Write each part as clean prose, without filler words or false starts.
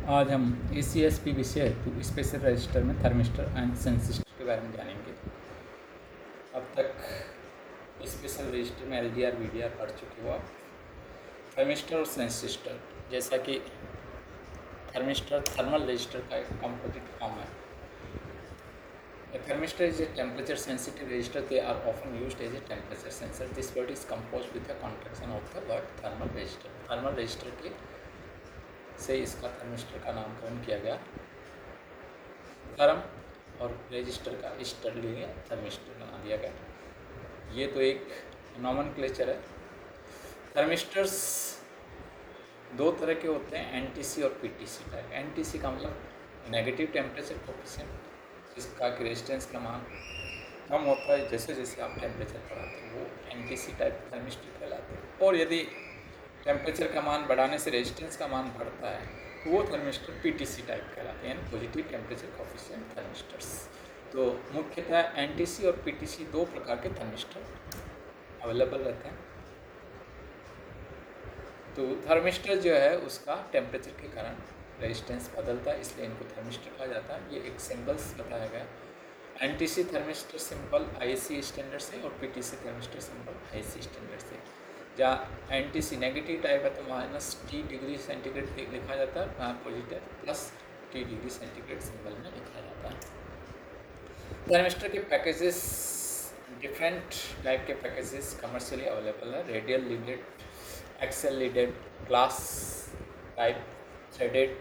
आज हम ACSP विषय हेतु स्पेशल रजिस्टर में थर्मिस्टर एंड सेंसिस्टर के बारे में जानेंगे। अब तक स्पेशल रजिस्टर में LDR VDR पढ़ चुके हो आप। थर्मिस्टर और सेंसिस्टर, जैसा कि थर्मिस्टर थर्मल रजिस्टर का एक कंपोजिट फॉर्म है। A thermistor is a temperature sensitive resistor. They are often used as a temperature sensor. This word is composed with a contraction of the word thermal resistor. Thermal register के से इसका thermistor का नामकरण किया गया। Therm और register का stir लिए थर्मिस्टर बना दिया गया। ये तो एक नॉमेनक्लेचर है। थर्मिस्टर्स दो तरह के होते हैं, NTC और PTC टाइप। NTC का मतलब नेगेटिव टेम्परेचर कोफिशिएंट, जिसका कि रेजिस्टेंस का मान कम होता है जैसे जैसे आप टेम्परेचर बढ़ाते हैं, वो NTC टाइप थर्मिस्टर कहलाते हैं। और यदि टेम्परेचर का मान बढ़ाने से रेजिस्टेंस का मान बढ़ता है तो वो थर्मिस्टर PTC टाइप कहलाते हैं, पॉजिटिव टेम्परेचर कोफिशिएंट थर्मिस्टर्स। तो मुख्यतः NTC और PTC दो प्रकार के थर्मिस्टर अवेलेबल रहते हैं। तो थर्मिस्टर जो है उसका टेम्परेचर के कारण रेजिस्टेंस बदलता है, इसलिए इनको थर्मिस्टर कहा जाता है। ये एक सिंबल्स बताया गया। NTC thermistor symbol IC standard से और PTC thermistor symbol IC standard से। जहाँ NTC नेगेटिव टाइप है तो -T डिग्री सेंटीग्रेड लिखा जाता है, वहाँ positive +T degree centigrade symbol में लिखा जाता है। थर्मिस्टर के पैकेजेस, डिफरेंट टाइप के पैकेजेस कमर्शियली अवेलेबल है। Radial leaded, axial leaded, glass type, threaded,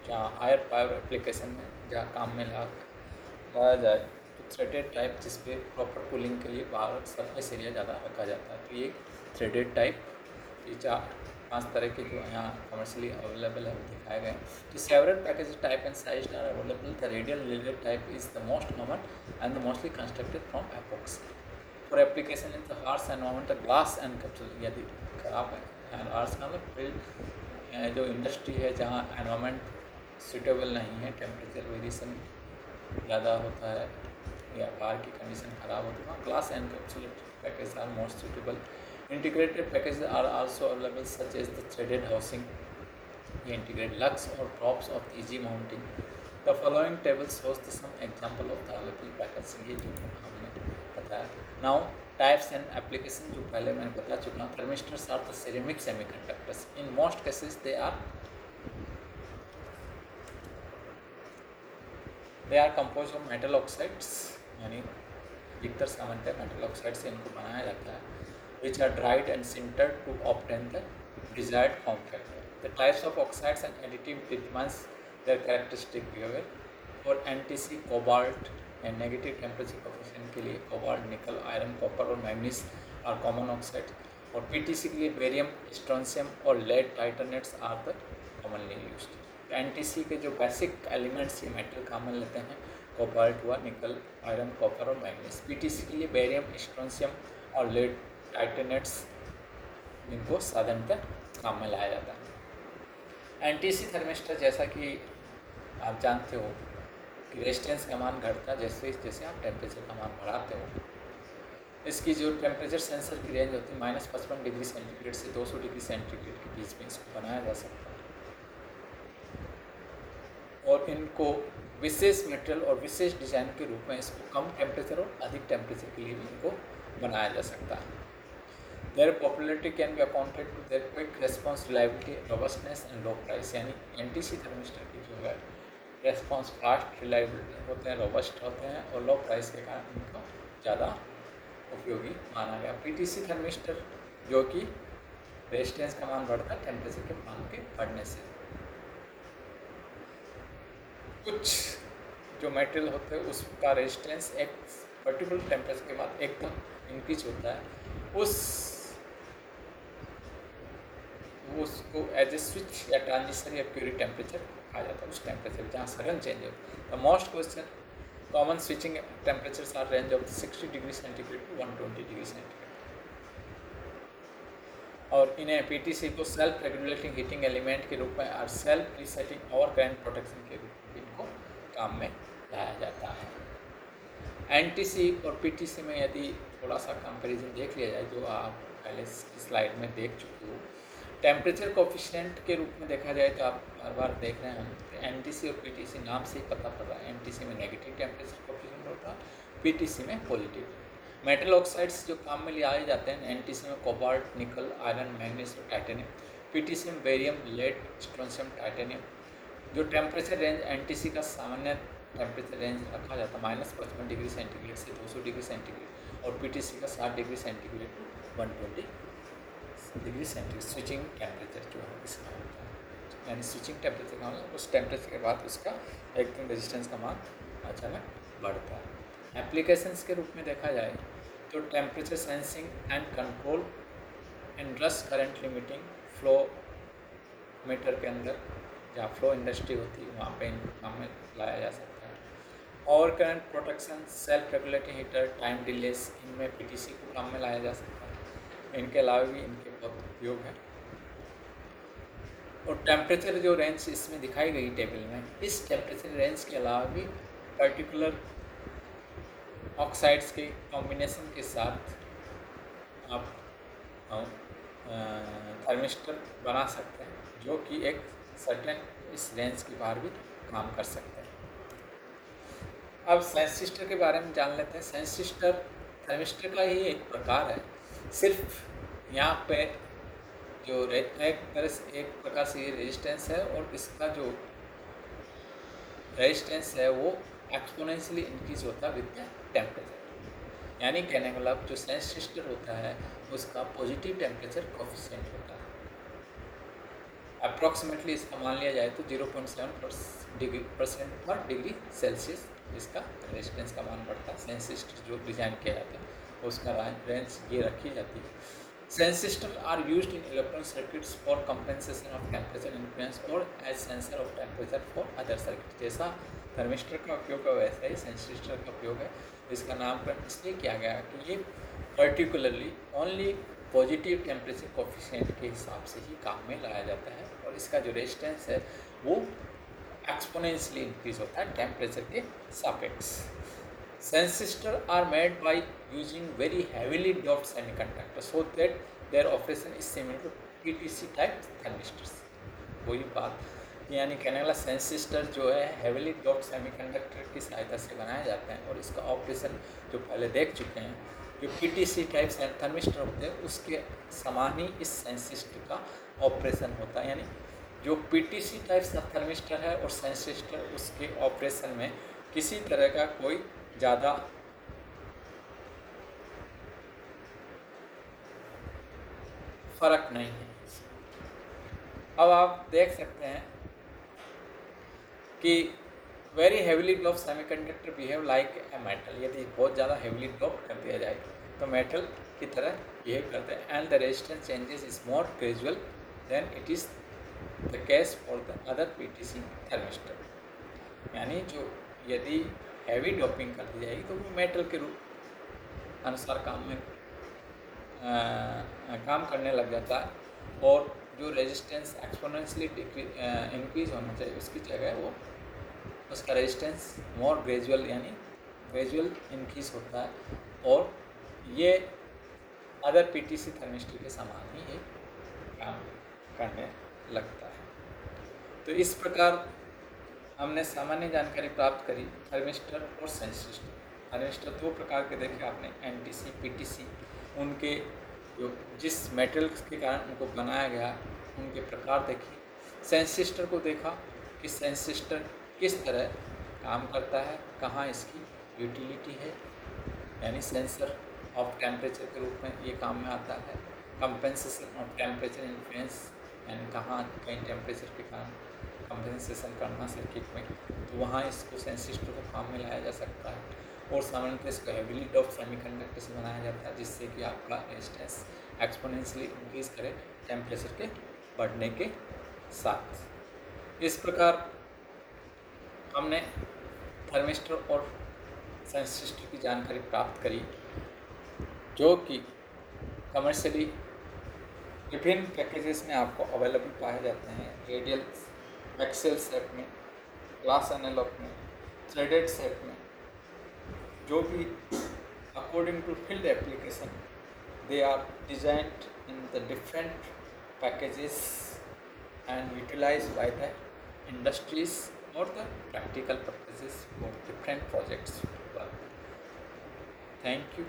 जहाँ हायर पावर एप्लीकेशन में जहाँ काम में लाया जाए तो थ्रेडेड टाइप, जिस पे प्रॉपर कूलिंग के लिए बाहर सरफेस एरिया ज़्यादा रखा जाता है, तो ये थ्रेडेड टाइप। ये 4-5 तरह के जो यहाँ कमर्शियली अवेलेबल है वो दिखाए गए। तो several package type and size are available. The radial leaded type is the most common and the mostly constructed from epoxy for application in the harsh environment. The glass and capsule, यदि खराब है harsh का मतलब field जो industry है जहाँ environment suitable नहीं है, टेम्परेचर वेरिएशन ज़्यादा होता है या बाहर की कंडीशन ख़राब होती है, glass and capsule package are most suitable. Integrated packages are also available, such as the threaded housing. We integrate lugs or props of easy mounting. The following table shows some example of the available packages. ये जो हमने बताया। Now types and application जो पहले मैंने बता चुका हूँ। Thermistors are the ceramic semiconductors. In most cases they are composed of metal oxides, यानी अधिकतर सामान्यतः मेटल ऑक्साइड से इनको बनाया जाता है, which are dried and sintered to obtain the desired form factor. The types of oxides and additive determines their characteristic behavior. For NTC, cobalt and negative temperature coefficient के लिए cobalt, nickel, iron, copper और manganese are common oxides. और PTC के लिए barium, strontium और lead titanate are the commonly used. NTC के जो basic elements ये मेटल काम में लेते हैं, कोबाल्ट हुआ, निकल, आयरन, कॉपर और मैग्नीज। PTC के लिए बेरियम, स्ट्रोंशियम और लेड टाइटेनेट्स, इनको साधारणतः काम में लाया जाता है। NTC थर्मिस्टर, जैसा कि आप जानते हो कि रेजिस्टेंस का मान घटता है जैसे जैसे आप टेम्परेचर का मान बढ़ाते हो। इसकी जो टेम्परेचर सेंसर की रेंज होती है -55 डिग्री सेंटीग्रेड से 200 डिग्री सेंटीग्रेड के बीच में इसको बनाया जा सकता है। और इनको विशेष मटेरियल और विशेष डिज़ाइन के रूप में इसको कम टेम्परेचर और अधिक टेम्परेचर के लिए भी इनको बनाया जा सकता है। Their popularity can be accounted to their quick response, reliability, robustness and low price. यानी NTC थर्मिस्टर की जो है रेस्पॉन्स फास्ट, रिलायबिलिटी होते हैं, रोबस्ट होते हैं और लो प्राइस के कारण इनको ज़्यादा उपयोगी माना गया। PTC थर्मिस्टर जो कि रेजिस्टेंस का मान बढ़ता है टेम्परेचर के मान के बढ़ने से। कुछ जो मटेरियल होते हैं उसका रेजिस्टेंस एक पर्टिकुलर टेम्परेचर के बाद एकदम इंक्रीज होता है, उसको एज ए स्विच या ट्रांजिशन या प्यूरी टेम्परेचर कहा जाता है। उस टेम्परेचर जहाँ सडन चेंज हो, the most question common switching temperatures are range of 60 degree centigrade to 120 degree centigrade. और इन्हें PTC को सेल्फ रेगुलेटिंग हीटिंग एलिमेंट के रूप में और सेल्फ रीसेटिंग और ग्राइंड प्रोटेक्शन के रूप में इनको काम में लाया जाता है। NTC और PTC में यदि थोड़ा सा कंपैरिजन देख लिया जाए, जो आप पहले की स्लाइड में देख चुके हो, टेम्परेचर कोफिशिएंट के रूप में देखा जाए तो आप बार बार देख रहे हैं हम एनटीसी और पीटीसी नाम से ही पता पड़ रहा है। एनटीसी में नेगेटिव टेम्परेचर कोफिशिएंट होता है, पीटीसी में पॉजिटिव। मेटल ऑक्साइड्स जो काम में लाए जाते हैं, एनटीसी में कोबाल्ट, निकल, आयरन, मैग्नीज और टाइटेनियम, पीटीसी में बेरियम, लेड, स्ट्रोंशियम, टाइटेनियम। जो टेम्परेचर रेंज एनटीसी का सामान्य टेम्परेचर रेंज रखा जाता है -55 डिग्री सेंटीग्रेड से 200 डिग्री सेंटीग्रेड, और पीटीसी का 60 degree centigrade to 120 degree centigrade switching temperature जो है इसका होता है। यानी स्विचिंग टेम्परेचर का मतलब उस टेम्परेचर के बाद उसका एकदम रेजिस्टेंस का मान अचानक बढ़ता है। एप्लीकेशंस के रूप में देखा जाए तो temperature sensing and control, industry current limiting, flow meter के अंदर जहाँ फ्लो इंडस्ट्री होती है वहाँ पे इनको काम में लाया जा सकता है। और current protection, self regulating heater, time delays, इनमें पीटीसी को काम में लाया जा सकता है। इनके अलावा भी इनके बहुत उपयोग है। और टेम्परेचर जो रेंज इसमें दिखाई गई टेबल में, इस टेम्परेचर रेंज के अलावा भी पर्टिकुलर ऑक्साइड्स के कॉम्बिनेशन के साथ आप थर्मिस्टर बना सकते हैं जो कि एक सर्टेन इस रेंज के बाहर भी काम कर सकते हैं। अब सेंसिस्टर के बारे में जान लेते हैं। सेंसिस्टर थर्मिस्टर का ही एक प्रकार है, सिर्फ यहाँ पे जो एक प्रकार से ये रेजिस्टेंस है और इसका जो रेजिस्टेंस है वो एक्सपोनेंशियली इंक्रीज होता है विद द टेम्परेचर। यानी कहने का मतलब जो सेंसिस्टर होता है उसका पॉजिटिव टेम्परेचर कोफिशिएंट होता है। अप्रॉक्सीमेटली इसका मान लिया जाए तो 0.7% पर डिग्री सेल्सियस इसका रेजिस्टेंस का मान बढ़ता है। सेंसिस्टर जो डिज़ाइन किया जाता है उसका रेंज ये रखी जाती है। Sensistor are used in electronic circuits for compensation of temperature influence और as sensor of temperature for other circuit. जैसा थर्मिस्टर का उपयोग है वैसा ही सेंसिस्टर का उपयोग है। इसका नामकरण इसलिए किया गया कि ये particularly only positive temperature coefficient के हिसाब से ही काम में लाया जाता है और इसका जो रेजिस्टेंस है वो एक्सपोनेंशियली इंक्रीज होता है टेम्परेचर के सापेक्ष। Transistors are made by using very heavily doped semiconductors so that their operation is similar to PTC type thermistors। वही बात, यानी कहने वाला सेंसिस्टर जो है हेविली डॉप्ड सेमीकंडक्टर की सहायता से बनाए जाते हैं और इसका ऑपरेशन जो पहले देख चुके हैं जो पीटीसी टाइप थर्मिस्टर होते हैं उसके समान ही इस सेंसिस्टर का ऑपरेशन होता है। यानी जो पीटीसी टाइप थर्मिस्टर है और सेंसिस्टर उसके ऑपरेशन में किसी तरह का कोई ज़्यादा फर्क नहीं है। अब आप देख सकते हैं कि very heavily doped semiconductor behave like a metal. यदि बहुत ज़्यादा हेविली डोप्ड कर दिया जाए तो मेटल की तरह बिहेव करते हैं। And the resistance changes is more gradual than it is the case for the other PTC thermistor. यानी जो यदि हैवी डोपिंग कर दी जाएगी तो वो मेटल के रूप अनुसार काम करने लग जाता है और जो रेजिस्टेंस एक्सपोनेंशियली इंक्रीज होना चाहिए उसकी जगह वो उसका रेजिस्टेंस मोर ग्रेजुअल यानी ग्रेजुअल इंक्रीज होता है और ये अदर पीटीसी थर्मिस्टर के समान ही ये काम करने लगता है। तो इस प्रकार हमने सामान्य जानकारी प्राप्त करी थर्मिस्टर और सेंसिस्टर। थर्मिस्टर दो प्रकार के देखे आपने, एनटीसी, पीटीसी। उनके जो जिस मेटल्स के कारण उनको बनाया गया उनके प्रकार देखे। सेंसिस्टर को देखा कि सेंसिस्टर किस तरह काम करता है, कहाँ इसकी यूटिलिटी है, यानी सेंसर ऑफ टेम्परेचर के रूप में ये काम में आता है। कंपेंसेशन ऑफ टेम्परेचर इन्फ्लुएंस, यानी कहाँ कहीं टेम्परेचर के कारण कंपेंसेशन करना सर्किट में, तो वहाँ इसको सेंसिस्टर को काम में लाया जा सकता है। और सामान्यतः इसको हेविली डोप्ड सेमीकंडक्टर से बनाया जाता है जिससे कि आपका रेजिस्टेंस एक्सपोनेंशियली इंक्रीज करे टेम्परेचर के बढ़ने के साथ। इस प्रकार हमने थर्मिस्टर और सेंसिस्टर की जानकारी प्राप्त करी जो कि कमर्शियली विभिन्न पैकेजेस में आपको अवेलेबल पाए जाते हैं। रेडियल एक्सेल सेट में, ग्लास एनालॉग में, थ्रेडेड सेट में, जो भी according to field application they are designed in the different packages and utilized by the industries or the practical purposes for different projects. Thank you.